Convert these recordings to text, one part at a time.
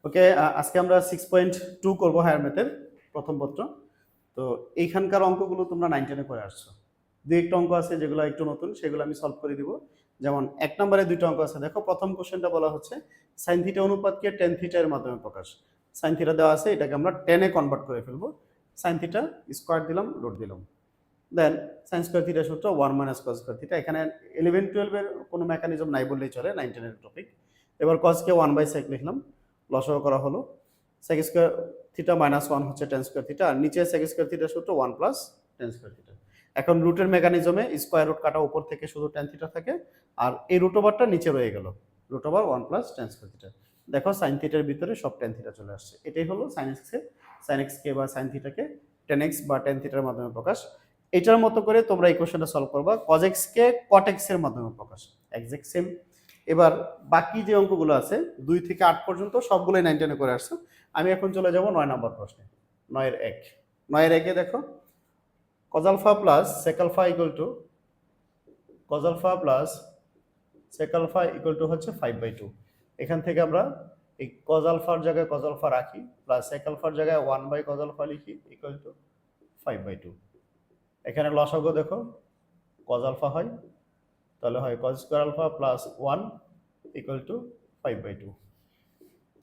ওকে, আজকে আমরা 6.2 করব হায়ার ম্যাথের প্রথম পত্র। তো এইখানকার অঙ্কগুলো তোমরা 9 10 করে আসছো। দুই একটা অঙ্ক আছে যেগুলো একটু নতুন, সেগুলো আমি সলভ করে দিব। যেমন এক নম্বরে দুইটা অঙ্ক আছে, দেখো প্রথম কোশ্চেনটা বলা হচ্ছে sin থিটা অনুপাতকে tan থিটা এর মাধ্যমে প্রকাশ। sin থিটা দেওয়া আছে, এটাকে আমরা tan এ কনভার্ট করে ফেলবো। sin থিটা স্কয়ার দিলাম, রুট দিলাম। দেন sin স্কয়ার থিটা সূত্র 1 - cos স্কয়ার থিটা। এখানে 11 12 এর কোনো মেকানিজম নাই বললেই চলে, 9 10 এর টপিক। এবার cos কে 1/sec লিখলাম, লসাগু করা হলো। sec স্কয়ার থিটা -1 হচ্ছে tan স্কয়ার থিটা, আর নিচে sec স্কয়ার থিটা সূত্র 1 + tan স্কয়ার থিটা। এখন রুটের মেকানিজমে স্কয়ার রুট কাটা উপর থেকে শুধু tan থিটা থাকে, আর এই রুট ওভারটা নিচে রয়ে গেল, root over 1 + tan square theta. দেখো sin থিটার ভিতরে সব tan থিটা চলে আসছে। এটাই হলো sin x কে বা sin থিটাকে tan x বা tan থিটার মাধ্যমে প্রকাশ। এটার মতো করে তোমরা এই কোশ্চেনটা সলভ করবা, cos x কে cot x এর মাধ্যমে প্রকাশ। Exact same. এবার বাকি যে অঙ্কগুলো আছে 2 থেকে 8 পর্যন্ত সবগুলোই 9 10 করে আসছো। আমি এখন চলে যাব 9 নম্বর প্রশ্নে। 9 এর 1। 9 এর 1 এ দেখো cos alpha plus sec alpha equal to cos alpha plus sec alpha equal to হচ্ছে 5/2। এখান থেকে আমরা এই cos আলফার জায়গায় cos আলফা রাখি, প্লাস sec আলফার জায়গায় 1/cos আলফা লিখি ইকুয়াল টু 5/2। এখানে লসাগু দেখো cos আলফা হয়, তাহলে হয় cos square alpha plus 1 equal to 5/2।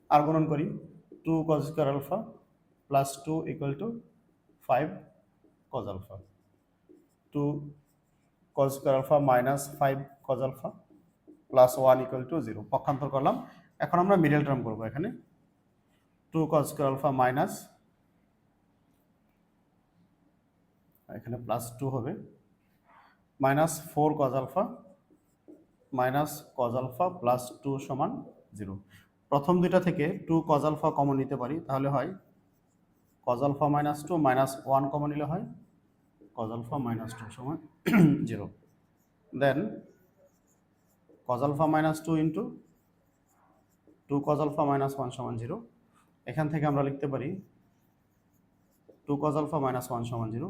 আর গুণন করি 2 cos square alpha plus 2 equal to 5 cos আলফা, 2 cos square alpha minus 5 cos alpha plus 1 equal to 0। পক্ষান্তর করলাম। এখন আমরা মিডল টার্ম করব। এখানে 2 cos স্কয়ার আলফা মাইনাস, এখানে প্লাস 2 হবে, minus 4 cos alpha minus cos alpha plus 2 সমান 0। প্রথম দুইটা থেকে 2 cos আলফা কমন নিতে পারি, তাহলে হয় cos alpha minus 2 minus 1 common নিলে হয় cos আলফা মাইনাস 2 সমান 0। Then cos alpha minus 2 into 2 cos alpha minus 1 সমান 0। এখান থেকে আমরা লিখতে পারি 2 cos আলফা মাইনাস 1 সমান 0।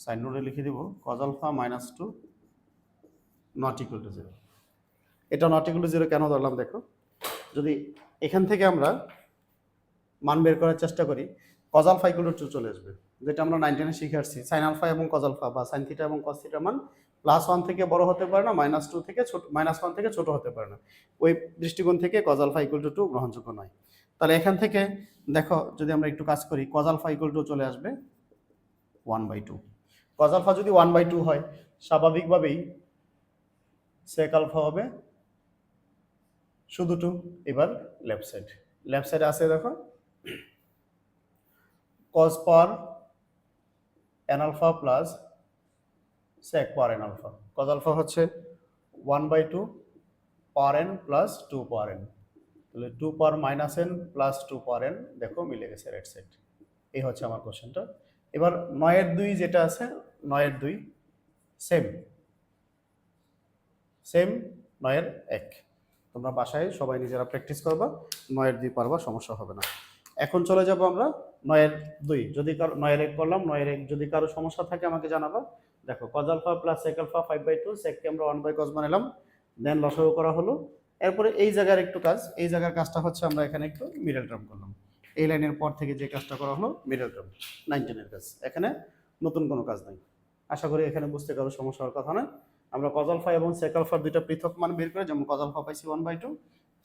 সাইড নোটে লিখে দিব cos alpha minus 2 not equal to 0। এটা নট ইকুয়াল টু 0 কেন ধরলাম দেখো, যদি এখান থেকে আমরা মান বের করার চেষ্টা করি cos আলফা ইকুয়াল টু 2 চলে আসবে, যেটা আমরা 9 10 এ শিখে আসছি। sin আলফা এবং cos আলফা বা sin থিটা এবং cos থিটা মান +1 থেকে বড় হতে পারে না, -2 থেকে ছোট, -1 থেকে ছোট হতে পারে না। ওই দৃষ্টিকোণ থেকে cos আলফা ইকুয়াল টু 2 গ্রহণযোগ্য নয়। তাহলে এখান থেকে দেখো যদি আমরা একটু কাজ করি, cos আলফা ইকুয়াল টু চলে আসবে 1/2। cos আলফা যদি 1/2 হয়, স্বাভাবিকভাবেই sec আলফা হবে শুধু 2। এবার লেফট সাইডে আছে দেখো cos পাওয়ার n আলফা প্লাস sec পাওয়ার n আলফা। cos আলফা হচ্ছে 1/2 পাওয়ার n প্লাস 2 পাওয়ার n, তাহলে 2 পাওয়ার মাইনাস n প্লাস 2 পাওয়ার n, দেখো মিলে গেছে রাইট সাইড। এই হচ্ছে আমার কোশ্চেনটা। এবার 9 এর 2 যেটা আছে, 9 এর 2 সেম 9 এর 1। তোমরা বাসায় সবাই নিজেরা প্র্যাকটিস করবা, 9 এর 2 পারবা, সমস্যা হবে না। এখন চলে যাব আমরা 9 এর 2। যদি কারো 9 এর 1 করলাম, 9 এর 1 যদি কারো সমস্যা থাকে আমাকে জানাবা। দেখো cos alpha plus sec alpha 5/2, sec কে আমরা 1/cos বানালাম, দেন লসাগু করা হলো। এরপরে এই জায়গার একটু কাজ, এই জায়গার কাজটা হচ্ছে আমরা এখানে একটু মিডল টার্ম করলাম। এই লাইনের পর থেকে যে কাজটা করা হলো মিডল টার্ম, 9 10 এর কাজ। এখানে নতুন কোনো কাজ নাই। আশা করি এখানে বুঝতে কারো সমস্যা হওয়ার কথা না। আমরা cos আলফা এবং sec আলফার দুইটা পৃথক মান বের করে, যেমন cos আলফা পাইছি 1/2,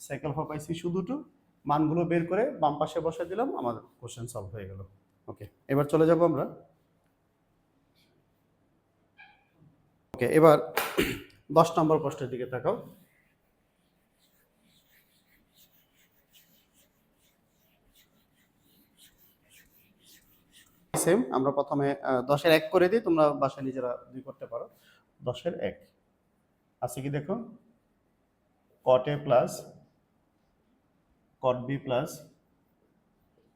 sec আলফা পাইছি শুধু 2, মানগুলো বের করে বাম পাশে বসে দিলাম, আমাদের কোশ্চেন সলভ হয়ে গেল। ওকে, এবার চলে যাব আমরা। ওকে, এবার 10 নম্বর প্রশ্নের দিকে তাকাও। সেম, আমরা প্রথমে 10 এর 1 করে দিই, তোমরা বাসায় নিজেরা 2 করতে পারো। 10 এর 1 আছে কি দেখো, cot a plus cot b plus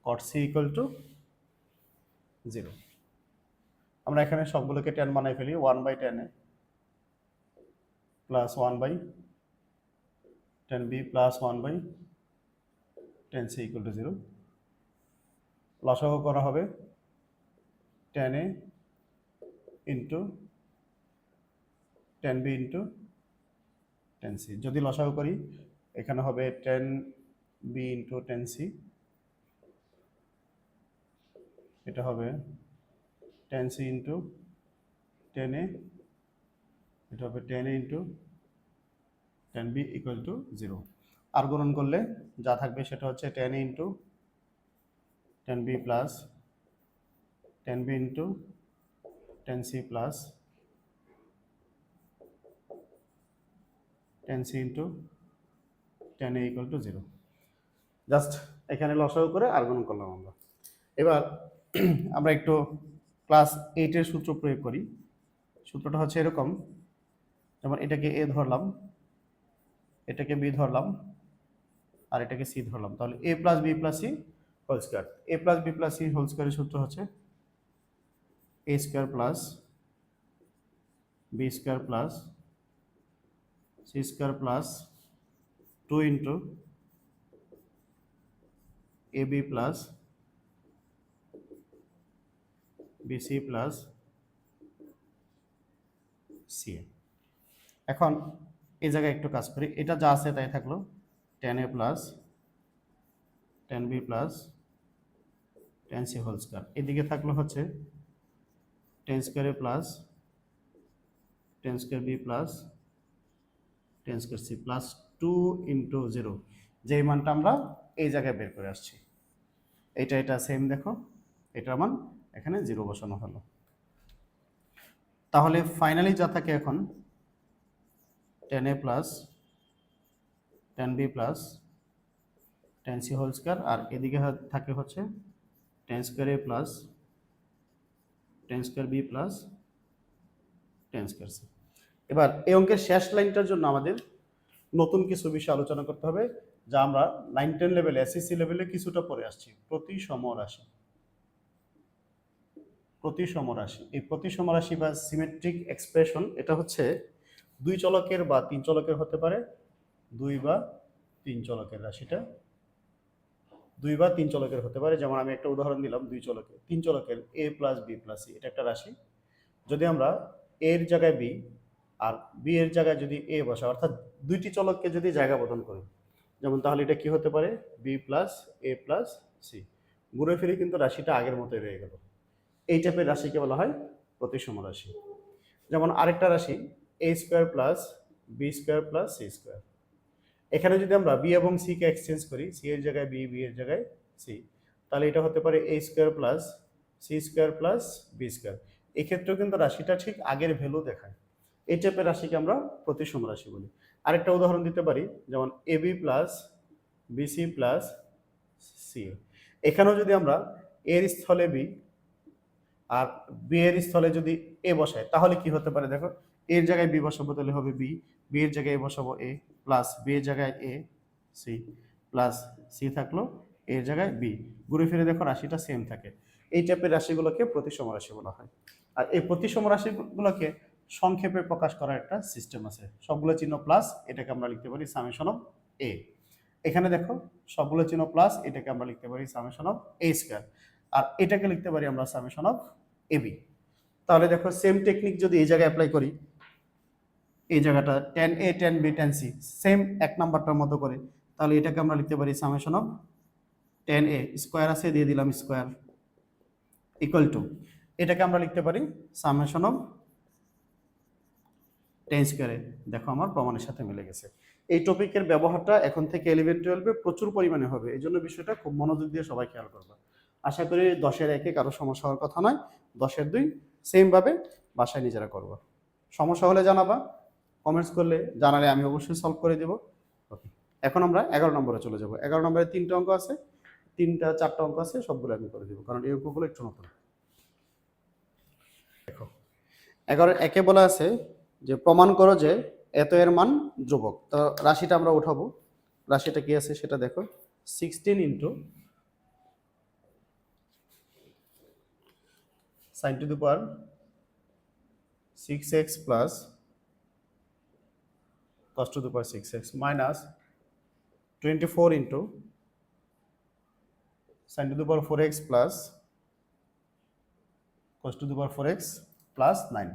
cot c equal to 0। আমরা এখানে সবগুলোকে 10 বানাই ফেলি, 1/10 a plus 1/10b plus 1/10c equal to 0। লসাগু করা হবে 10a into 10b into 10c। যদি লসাগু করি এখানে হবে 10b ইন্টু 10c এটা হবে 10c ইন্টু 10a, এটা হবে 10a into 10b equal to 0। আর গুণন করলে যা থাকবে সেটা হচ্ছে 10a into 10b plus 10b into 10c plus 10c into 10a equal to 0। Just এখানে লসাগু করে আর গুণন করলাম আমরা। এবার আমরা একটু ক্লাস 8-এর সূত্র প্রয়োগ করি। সূত্রটা হচ্ছে এরকম, যেমন এটাকে a ধরলাম, এটাকে b ধরলাম, আর এটাকে c ধরলাম, তাহলে a plus b plus c whole square. a plus b plus c whole স্কয়ারের সূত্র হচ্ছে a square plus b square plus c square plus 2 into ab plus bc plus ca। এখন এই জায়গায় একটু কাজ করি, এটা যা আছে তাই থাকলো 10a plus 10b plus 10c whole square. এদিকে থাকলো হচ্ছে 10 square a plus 10 square b plus 10 square c plus 2 into 0, যেই মানটা আমরা এই জায়গায় বের করে আসছি। এটা সেম দেখো, এটার মান এখানে 0 বসানো হলো। তাহলে ফাইনালি যা থাকে এখন 10a plus 10b plus 10c whole square, আর এদিকে থাকে হচ্ছে 10 square a plus 10 square b plus 10 square c। এবার এই অঙ্কের শেষ লাইনটার জন্য আমাদের নতুন কিছু বিষয় আলোচনা করতে হবে, যা আমরা 9-10 লেভেলে এসএসসি লেভেলে কিছুটা পড়ে আসছি, প্রতিসম রাশি। প্রতিসম রাশি, এই প্রতিসম রাশি বা সিমেট্রিক এক্সপ্রেশন, এটা হচ্ছে 2 চলকের বা 3 চলকের হতে পারে, 2 বা 3 চলকের রাশিটা 2 বা 3 চলকের হতে পারে। যেমন আমি একটা উদাহরণ দিলাম, 2 চলকের 3 চলকের a plus b plus c, এটা একটা রাশি। যদি আমরা a এর জায়গায় b আর b এর জায়গায় যদি a বসা, অর্থাৎ দুইটি চলককে যদি জায়গা বদল করি, যেমন তাহলে এটা কি হতে পারে b plus a plus c, ঘুরে ফিরে কিন্তু রাশিটা আগের মতোই রয়ে গেল। এই টাইপের রাশিকে বলা হয় প্রতিসম রাশি। যেমন আরেকটা রাশি a square plus b square plus c square, এখানে যদি আমরা b এবং c কে এক্সচেঞ্জ করি, c এর জায়গায় b, b এর জায়গায় c, তাহলে এটা হতে পারে a square plus c square plus b square. এই ক্ষেত্রেও কিন্তু রাশিটা ঠিক আগের ভ্যালু দেখায়। এই টাইপের রাশিকে আমরা প্রতিসম রাশি বলি। আরেকটা উদাহরণ দিতে পারি, যেমন ab plus bc plus ca। এখানেও যদি আমরা a এর স্থলে b আর b এর স্থলে যদি a বসাই, তাহলে কি হতে পারে দেখো, a এর জায়গায় b বসাবো তাহলে হবে b, b এর জায়গায় a বসাবো a প্লাস b এর জায়গায় a c প্লাস c থাকলো a এর জায়গায় b, ঘুরে ফিরে দেখো রাশিটা সেম থাকে। এই টাইপের রাশিগুলোকে প্রতিসম রাশি বলা হয়। আর এই প্রতিসম রাশিগুলোকে সংক্ষেপে প্রকাশ করার একটা সিস্টেম আছে, সবগুলো চিহ্ন প্লাস, এটাকে আমরা লিখতে পারি সামেশন অফ a। এখানে দেখো সবগুলো চিহ্ন প্লাস, এটাকে আমরা লিখতে পারি সামেশন অফ a স্কয়ার, আর এটাকে লিখতে পারি আমরা সামেশন অফ ab। তাহলে দেখো সেম টেকনিক যদি এই জায়গায় অ্যাপ্লাই করি, এই জায়গাটা 10a 10b 10c সেম এক নাম্বারটার মতো করে, তাহলে এটাকে আমরা লিখতে পারি সামেশন অফ 10a স্কয়ার আছে দিয়ে দিলাম স্কয়ার ইকুয়াল টু, এটাকে আমরা লিখতে পারি সামেশন অফ 10 স্কয়ারে। দেখো আমার প্রমাণের সাথে মিলে গেছে। এই টপিকের ব্যবহারটা এখন থেকে 11-12-এ প্রচুর পরিমাণে হবে, এই জন্য বিষয়টা খুব মনোযোগ দিয়ে সবাই খেয়াল করবে। আশা করি 10-এর 1-এ কারো সমস্যা হওয়ার কথা নয়, 10-এর 2 সেমভাবে বাসায় নিজেরা করবো। সমস্যা হলে জানাবা, কমেন্টস করলে জানালে আমি অবশ্যই সলভ করে দেবো। ওকে, এখন আমরা 11 নম্বরে চলে যাব। 11 নম্বরে 3টা অঙ্ক আছে, 3-4টা অঙ্ক আছে, সবগুলো আমি করে দেবো, কারণ এই অঙ্কগুলো একটু নতুন। দেখো 11-1-এ বলা আছে যে প্রমাণ করো যে এত এর মান ধ্রুবক। তো রাশিটা আমরা উঠাবো, রাশিটা কি আছে সেটা দেখো, 16 into sin to the power 6x plus cos to the power 6x minus 24 into sin to the power 4x plus cos to the power 4x plus 9।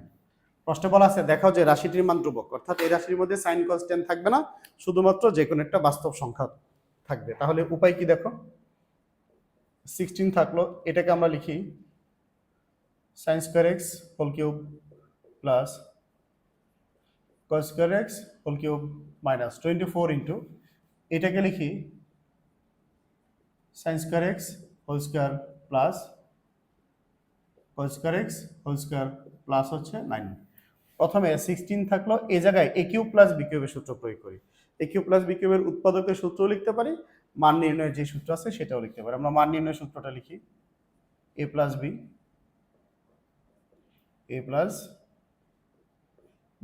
প্রশ্নে বলা আছে দেখাও যে রাশিটির মান ধ্রুবক, অর্থাৎ এই রাশির মধ্যে sin cos tan থাকবে না, শুধুমাত্র যে কোনো একটা বাস্তব সংখ্যা থাকবে। তাহলে উপায় কি দেখো, 16 থাকলো, এটাকে আমরা লিখি sine square X whole cube plus cos square X whole cube minus 24 into এটাকে লিখি sine square X whole square plus cos square X whole square plus হচ্ছে 9। প্রথমে 16 থাকলো, এই জায়গায় এ কিউব প্লাস বি কিউবের সূত্র প্রয়োগ করি। এ কিউব প্লাস বি কিউবের উৎপাদকের সূত্র লিখতে পারি, মান নির্ণয়ের যে সূত্র আছে সেটাও লিখতে পারি। আমরা মান নির্ণয়ের সূত্রটা লিখি, A plus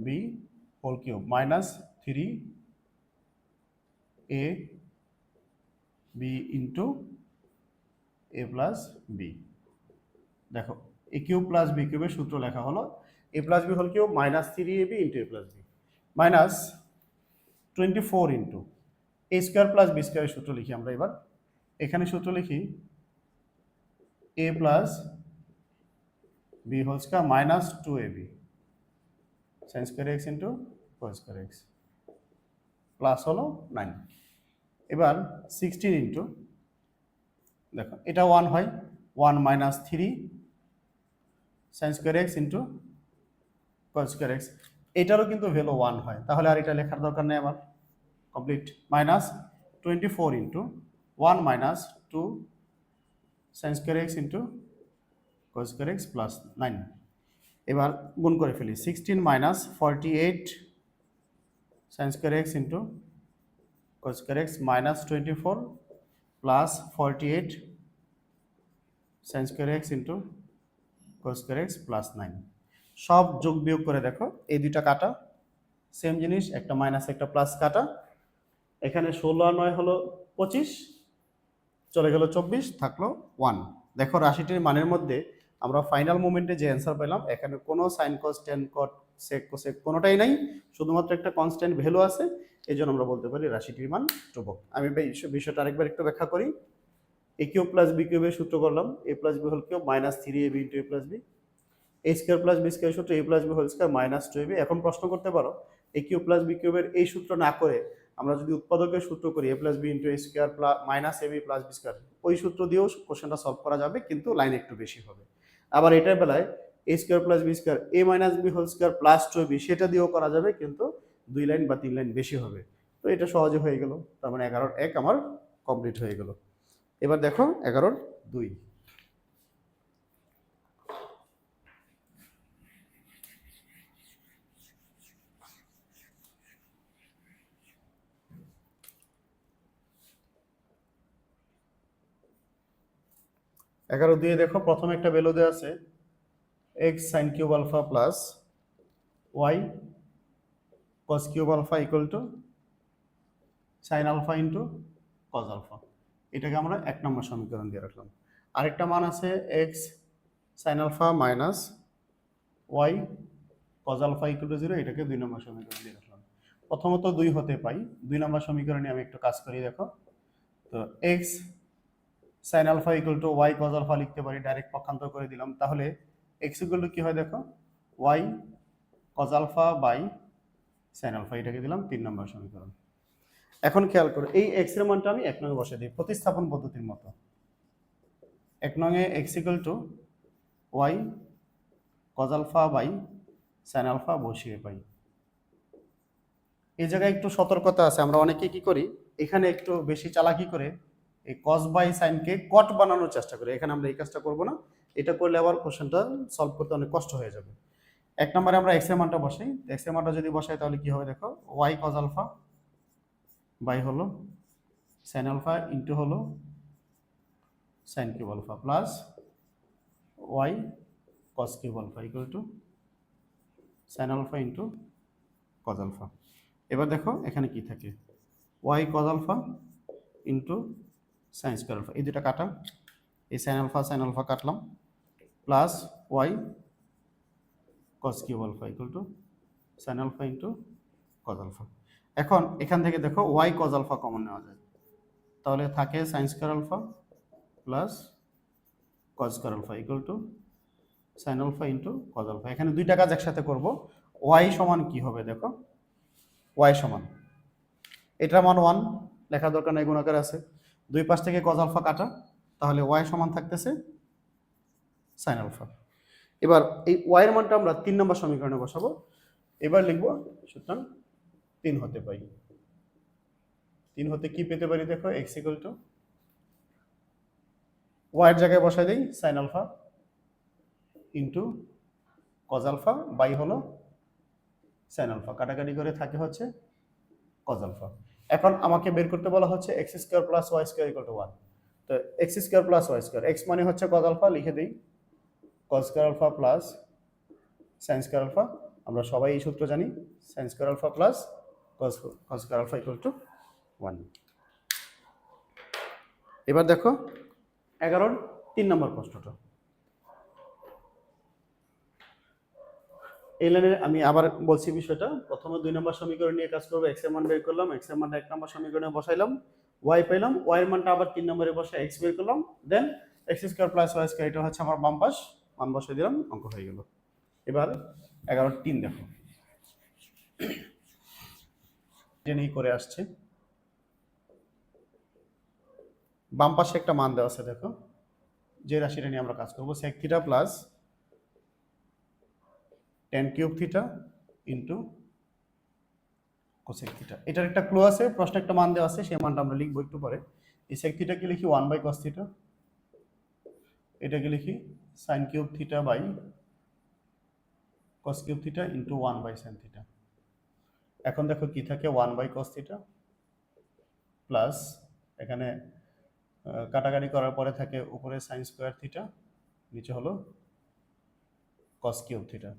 B whole cube minus 3 A B into A plus B. দেখো এ কিউব প্লাস বি কিউবের সূত্র লেখা হলো A plus B whole cube minus 3ab into A plus B minus 24 into A square plus B স্কোয়ারের সূত্র লিখি আমরা এবার। এখানে সূত্র লিখি A plus B whole square minus 2ab sine square X into cos square X plus হলো 9। এবার 16 ইন্টু, দেখো এটা 1 হয়, 1 minus 3 sign square X into cos square x, এটারও কিন্তু ভ্যালু 1 হয়, তাহলে আর এটা লেখার দরকার নেই আমার, complete. Minus 24 into 1 minus 2 sign square X into cos square X plus 9। এবার গুণ করে ফেলি, 16 minus 48 sign square X into cos square x minus 24 plus 48 sign square X into cos square X plus 9। সব যোগ বিয়োগ করে দেখো, এই দুইটা কাটা, সেম জিনিস, একটা মাইনাস একটা প্লাস কাটা। এখানে 16 আর 9 হলো 25, চলে গেল 24, থাকলো 1। দেখো রাশিটির মানের মধ্যে আমরা ফাইনাল মোমেন্টে যে অ্যান্সার পেলাম, এখানে কোনো sine cos tan cot sec cosec কোনোটাই নাই, শুধুমাত্র একটা কনস্ট্যান্ট ভ্যালু আছে, এই জন্য আমরা বলতে পারি রাশিটির মান ধ্রুবক। আমি বিষয়টা আরেকবার একটু ব্যাখ্যা করি। এ কিউব প্লাস বি কিউবের সূত্র করলাম A plus B whole cube minus 3ab into A plus B, A square plus B square সূত্র A plus B whole square minus 2ab। এখন প্রশ্ন করতে পারো এ কিউব প্লাস বি কিউবের এই সূত্র না করে আমরা যদি উৎপাদকের সূত্র করি A plus B into A square plus minus AB plus B square, ওই সূত্র দিয়েও কোশ্চেনটা সলভ করা যাবে, কিন্তু লাইন একটু বেশি হবে। আবার এটার বেলায় A square plus B square A minus B whole square plus 2ab, সেটা দিয়েও করা যাবে, কিন্তু 2 লাইন বা 3 লাইন বেশি হবে। তো এটা সহজে হয়ে গেল, তার মানে 11-র 1 আমার কমপ্লিট হয়ে গেল। এবার দেখো 11-র 2। এগারো দিয়ে দেখো প্রথমে একটা ভ্যালু দেওয়া আছে X sine cube alpha plus Y cos cube alpha equal to sine alpha into cos alpha, এটাকে আমরা 1 নম্বর সমীকরণ দিয়ে রাখলাম। আরেকটা মান আছে X sine alpha minus Y cos alpha equal to 0, এটাকে 2 নম্বর সমীকরণ দিয়ে রাখলাম। প্রথমত 2 হতে পাই, 2 নম্বর সমীকরণে আমি একটু কাজ করি। দেখো তো X sine alpha equal to Y cos alpha লিখতে পারি, ডাইরেক্ট পক্ষান্তর করে দিলাম, তাহলে এক্স ইকুয়াল টু কি হয় দেখো Y cos alpha by sine alpha, এটাকে দিলাম 3 নম্বর সমীকরণ। এখন খেয়াল করো এই এক্স এর মানটা আমি 1 নং বসে দিই প্রতিস্থাপন পদ্ধতির মতো। 1 নং A X equal to Y cos alpha by sine alpha বসিয়ে পাই। এই জায়গায় একটু সতর্কতা আছে, আমরা অনেকে কি করি এখানে একটু বেশি চালাকি করে এই কস বাই সাইনকে কট বানানোর চেষ্টা করি। এখানে আমরা এই কাজটা করব না, এটা করলে আবার কোশ্চেনটা সলভ করতে অনেক কষ্ট হয়ে যাবে। 1 নম্বরে আমরা এক্স এর মানটা বসাই, এক্স এর মানটা যদি বসাই তাহলে কি হবে দেখো ওয়াই কস আলফা বাই হলো সাইন আলফা ইন্টু হলো sine cube alpha plus Y cos cube alpha equal to sine alpha into cos alpha. এবার দেখো এখানে কি থাকে Y cos alpha into sine square alpha, এই দুটা কাটা, এই সাইন আলফা কাটলাম, plus Y cos cube alpha equal to sine alpha into cos alpha. এখন এখান থেকে দেখো ওয়াই কস আলফা কমন নেওয়া যায়, তাহলে থাকে sine square alpha plus cos square alpha equal to sine alpha into cos alpha. এখানে দুইটা কাজ একসাথে করব। ওয়াই সমান কি হবে দেখো, ওয়াই সমান এটার মান 1, লেখা দরকার নাই, গুণাকার আছে, দুই পাশ থেকে কস আলফা কাটা, তাহলে ওয়াই সমান থাকতেছে সাইন আলফা। এবার এই ওয়াই এর মানটা আমরা 3 নম্বর সমীকরণে বসাবো। এবার লিখব সুতরাং 3 হতে পাই, 3 হতে কি পেতে পারি দেখো, x ইকুয়াল টু ওয়াই এর জায়গায় বসাই দেই sin alpha into cos alpha by হলো sin আলফা, কাটাকাটি করে থাকে হচ্ছে cos আলফা। এখন আমাকে বের করতে বলা হচ্ছে x square plus y square equal to 1। তো x square plus y square, x মানে হচ্ছে cos আলফা, লিখে দেই cos square alpha plus sin square alpha. আমরা সবাই এই সূত্র জানি, sin square alpha plus cos square alpha equal to 1। এবার দেখো 11 3 নম্বর প্রশ্নটা। এই লাইনে আমি আবার বলছি বিষয়টা, প্রথমে 2 নম্বর সমীকরণ নিয়ে কাজ করব। x এর মান বের করলাম, x এর মানটা 1 নম্বর সমীকরণে বসাইলাম, y পেলাম, y এর মানটা আবার 3 নম্বরে বসে x বের করলাম, দেন x square plus y square, এটা হচ্ছে আমার বাম পাশ, মান বসাই দিলাম, অঙ্ক হয়ে গেল। এবার 11 3 দেখো, এটা নিয়ে করে আসছে, বাম পাশে একটা মান দেওয়া আছে দেখো, যে রাশিটা নিয়ে আমরা কাজ করব sec theta plus tan cube theta into cosec theta. এটার একটা ক্লু আছে, প্রশ্নে একটা মান দেওয়া আছে, সেই মানটা আমরা লিখব একটু পরে। এই sec থিটাকে লিখি 1/cos থিটা, এটাকে লিখি sin cube theta by cos cube theta into 1/sin theta. এখন দেখো কি থাকে, 1/cos থিটা প্লাস এখানে কাটাকাটি করার পরে থাকে উপরে sin স্কয়ার থিটা, নিচে হলো cos কিউব থিটা।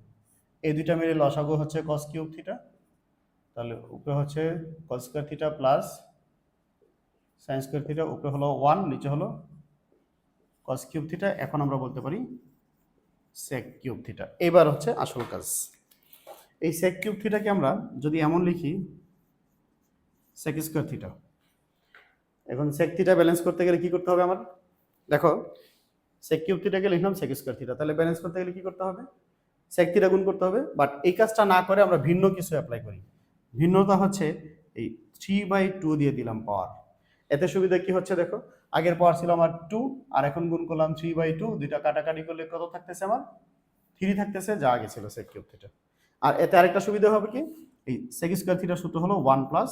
এই দুইটা মিলে লসাগু হচ্ছে cos কিউব থিটা, তাহলে উপরে হচ্ছে cos square theta plus sin square theta, উপরে হলো 1, নিচে হলো cos কিউব থিটা। এখন আমরা বলতে পারি sec কিউব থিটা। এবার হচ্ছে আসল কাজ, এই sec কিউব থিটাকে আমরা যদি এমন লিখি sec স্কয়ার থিটা। এখন sec থিটা ব্যালেন্স করতে গেলে কি করতে হবে আমার, দেখো sec কিউব থিটাকে লিখলাম sec স্কয়ার থিটা, তাহলে ব্যালেন্স করতে গেলে কি করতে হবে, sec থিটা গুণ করতে হবে। বাট এই কাজটা না করে আমরা ভিন্ন কিছু অ্যাপ্লাই করি। ভিন্নতা হচ্ছে এই 3/2 দিয়ে দিলাম পাওয়ার। এতে সুবিধা কি হচ্ছে দেখো, আগের পাওয়ার ছিল আমার 2, আর এখন গুণ করলাম 3/2, দুইটা কাটাকাটি করলে কত থাকতেছে আমার 3 থাকতেছে, যা আগে ছিল sec কিউব থিটা। আর এতে আরেকটা সুবিধা হবে কি, এই sec স্কয়ার থিটার সূত্র হলো 1 প্লাস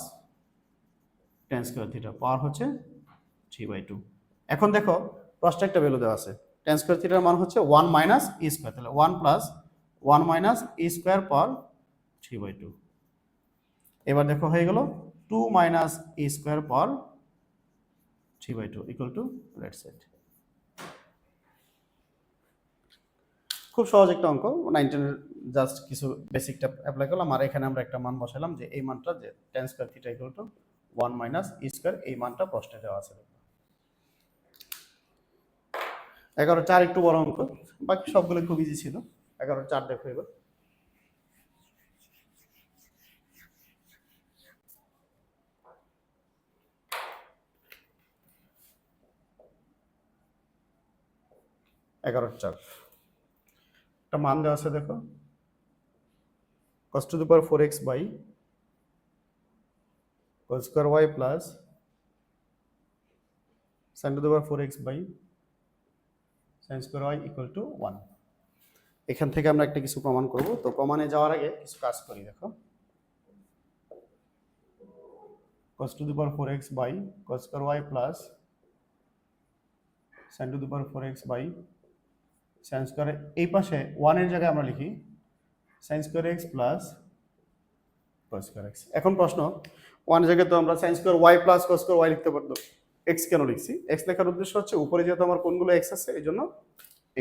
tan স্কয়ার থিটা, পাওয়ার হচ্ছে 3/2। এখন দেখো প্রশ্নে একটা ভ্যালু দেওয়া আছে, tan স্কয়ার থিটার মান হচ্ছে 1 মাইনাস e স্কয়ার, তাহলে 1 প্লাস 1 মাইনাস e স্কয়ার পাওয়ার 3/2। এবার দেখো হয়ে গেল 2 minus e square power 3/2 equal to right side. খুব সহজ একটা অঙ্ক, 9 10 জাস্ট কিছু বেসিকটা অ্যাপ্লাই করলাম, আর এখানে আমরা একটা মান বসালাম যে এই মানটা, যে tan square theta equal to 1 minus e square, এই মানটা প্রশ্নে দেওয়া আছে। 11 4 একটু বড় অঙ্ক, বাকি সবগুলো খুব ইজি ছিল। 11 4 দেখো এবার, একটা মান দেওয়া আছে দেখো, cos to the power 4x by cos square y plus sin to the power 4x by sin square y equal to 1। এখান থেকে আমরা একটা কিছু প্রমাণ করব। তো প্রমাণে যাওয়ার আগে কিছু কাজ করি দেখো, cos to the power 4x by cos square y plus sin to the power 4x by sin square, এই পাশে 1 এর জায়গায় আমরা লিখি sin square x plus cos square x। এখন প্রশ্ন, 1 এর জায়গায় তো আমরা sin square y plus cos square y লিখতে পারতাম, x কেন লিখছি, x লেখার উদ্দেশ্য হচ্ছে উপরে যেহেতু আমার কোণগুলো x আছে এই জন্য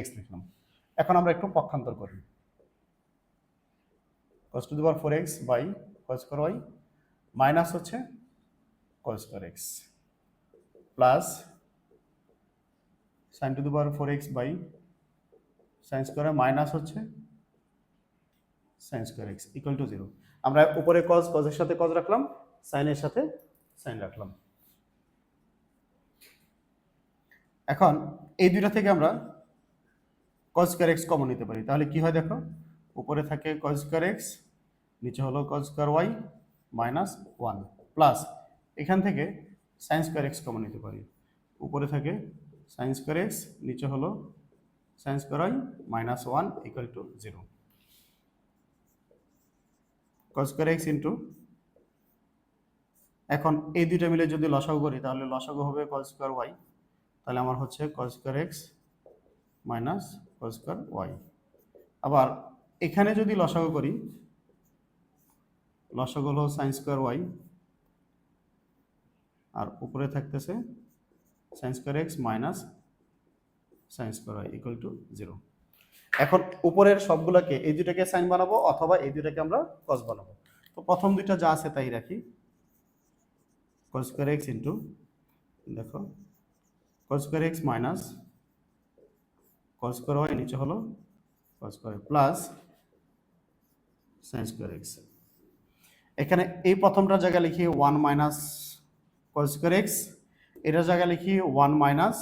x লিখলাম। এখন আমরা একটু পক্ষান্তর করি, cos to the power 4x by cos square y minus হচ্ছে cos square x plus sin to the power 4x by sin square minus হচ্ছে sin square x equal to 0। আমরা উপরে cos এর সাথে cos রাখলাম, sin এর সাথে sin রাখলাম। এখন এই দুইটা থেকে আমরা cos স্কয়ার x কমন নিতে পারি, তাহলে কি হয় দেখো, উপরে থাকে cos স্কয়ার x, নিচে হলো cos square y minus 1 plus এখান থেকে sin স্কয়ার x কমন নিতে পারি, উপরে থাকে sin স্কয়ার x, নিচে হলো sine square Y minus 1 equal to 0। Cos square X into, এখন এই দুইটা মিলে যদি লসাগু করি তাহলে লসাগু হবে কস স্কয়ার ওয়াই, তাহলে আমার হচ্ছে cos square x minus cos square Y. আবার এখানে যদি লসাগু করি, লসাগু হলো সাইন স্কয়ার ওয়াই, আর উপরে থাকতেছে sine square x minus sine square Y equal to 0। এখন উপরের সবগুলোকে এই দুটাকে সাইন বানাবো অথবা এই দুটাকে আমরা কস বানাবো। তো প্রথম দুইটা যা আছে তাই রাখি, কস স্কয়ার এক্স ইন্টু, দেখো cos square x minus cos square Y, নিচে হলো cos square plus sine square X. এখানে এই প্রথমটার জায়গায় লিখি 1 মাইনাস কস স্কয়ার এক্স, এটার জায়গায় লিখি 1 মাইনাস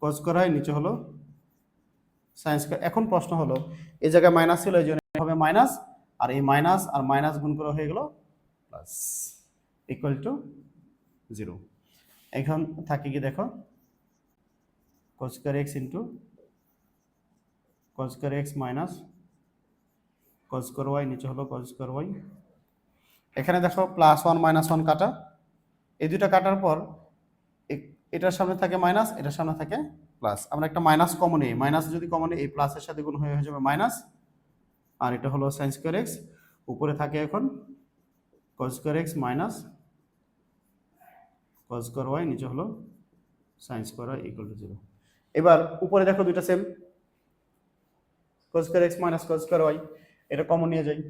কস স্কয়ার ওয়াই, নিচে হলো সাইন স্কয়ার। এখন প্রশ্ন হলো এই জায়গায় মাইনাস ছিল, এই জন্য হবে মাইনাস, আর এই মাইনাস আর মাইনাস গুণ করে হয়ে গেল প্লাস ইকুয়াল টু 0। এখন থাকে কি দেখো, cos square X into cos square x minus cos square Y, নিচে হলো কস স্কয়ার ওয়াই। এখানে দেখো প্লাস 1 মাইনাস 1 কাটা, এই দুইটা কাটার পর এটার সামনে থাকে মাইনাস, এটার সামনে থাকে প্লাস। আমরা একটা মাইনাস কমন নিই, মাইনাস যদি কমন নিই এই প্লাসের সাথে গুণ হয়ে যাবে মাইনাস, আর এটা হলো সাইন স্কয়ার এক্স, উপরে থাকে এখন cos square x minus cos square Y, নিচে হলো sine square Y equal to 0। এবার উপরে দেখো দুইটা same, cos square x minus cos square Y, এটা কমন নিয়ে যাই,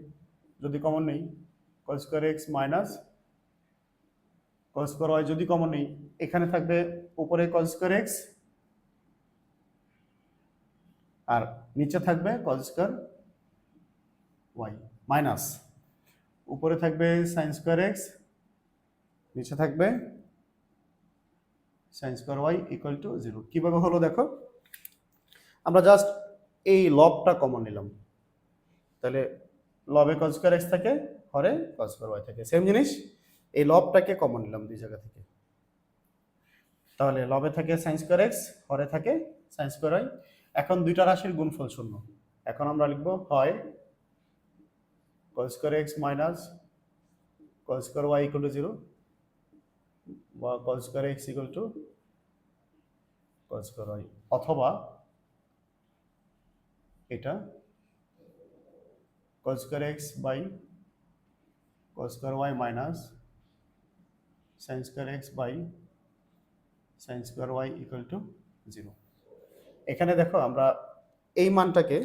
যদি কমন নেই cos square x minus cos square Y, যদি কমন নেই এখানে থাকবে উপরে কস স্কয়ার এক্স আর নিচে থাকবে কস স্কয়ার ওয়াই মাইনাস, উপরে থাকবে সাইন স্কয়ার এক্স, নিচে থাকবে sine square Y equal to 0। কিভাবে হলো দেখো, আমরা জাস্ট এই লবটা কমন নিলাম, তাহলে লবে কস স্কয়ার এক্স থাকে, হরে কস স্কয়ার ওয়াই থাকে, সেম জিনিস এই লবটাকে কমন নিলাম দুই জায়গা থেকে, তাহলে লবে থাকে সাইন স্কয়ার এক্স, হরে থাকে সাইন স্কয়ার ওয়াই। এখন দুইটা রাশির গুণফল শূন্য, এখন আমরা লিখব হয় cos square x minus cos square Y equal to 0 বা cos square x equal to cos square y, অথবা এটা cos square x by cos square Y minus sine square x by sine square Y equal to 0। এখানে দেখো আমরা এই মানটাকে,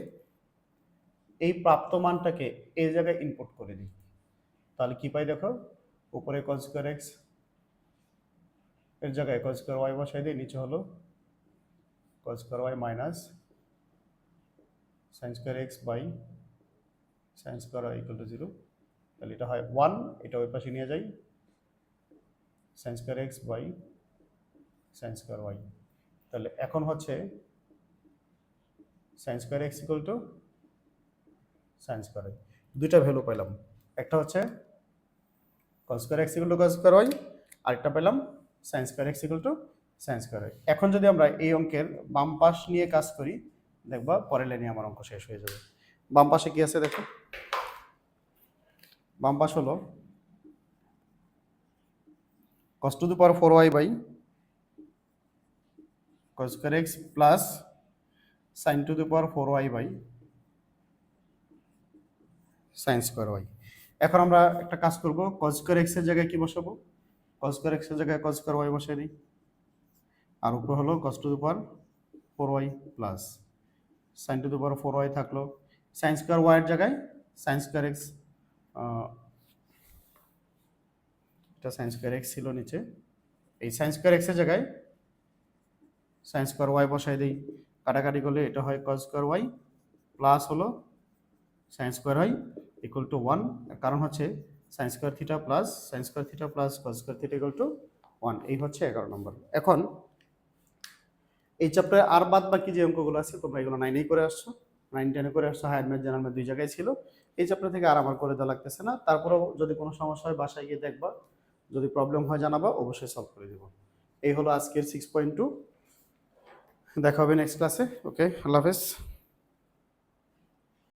এই প্রাপ্ত মানটাকে এই জায়গায় ইনপুট করে দিই, তাহলে কি পাই দেখো, উপরে কস স্কয়ার এক্স এর জায়গায় কস স্কয়ার ওয়াই বসাই দিই, নিচে হলো cos square Y minus sine square x by sine square Y equal to 0। তাহলে এটা হয় 1, এটা ওই পাশে নিয়ে যাই, sine square x by sine square y. তাহলে এখন হচ্ছে sine square x equal to sine square y, দুইটা ভ্যালু পেলাম, একটা হচ্ছে cos square x equal to cos square y, আরেকটা পেলাম sine square x equal to sine square y. এখন যদি আমরা এই অঙ্কের বাম পাশ নিয়ে কাজ করি, দেখবা পরের লাইনে আমার অঙ্ক শেষ হয়ে যাবে। বাম পাশে কি আছে দেখো, বাম পাশ হলো cos to the power 4y by cos square x plus sin to the power 4y by sin square y। এখন আমরা একটা কাজ করব, cos square x এর জায়গায় কি বসাবো, cos square x এর জায়গায় cos square y বসাই দিই, আর উপরে হলো cos to the power 4y plus sin to the power 4y থাকলো, sin square y এর জায়গায় sin square x, এটা sin square x ছিল নিচে, এই sin square x এর জায়গায় sin square y বসাই দেই, কাটাকাটি করলে এটা হয় cos square y প্লাস হলো sin square y equal to 1, কারণ হচ্ছে sin square theta plus sin square theta plus cos square theta equal to 1, এই হচ্ছে 11 নম্বর। এখন এই চ্যাপ্টারে আর বাদ বাকি যে অঙ্কগুলো আছে তোমরা এগুলো 9 করে আসছো, 9 10 করে আসছো, হায়ার ম্যাথ জেনারেল ম্যাথ দুই জায়গায় ছিল, এই চ্যাপ্টার থেকে আর আমার করে দেওয়া লাগতেছে না। তারপরেও যদি কোনো সমস্যা হয় বাসায় গিয়ে দেখবা, যদি প্রবলেম হয় জানাবা, অবশ্যই সলভ করে দেব। এই হলো আজকের 6.2 দেখা হবে নেক্সট ক্লাসে। ওকে, আল্লাহ হাফেজ।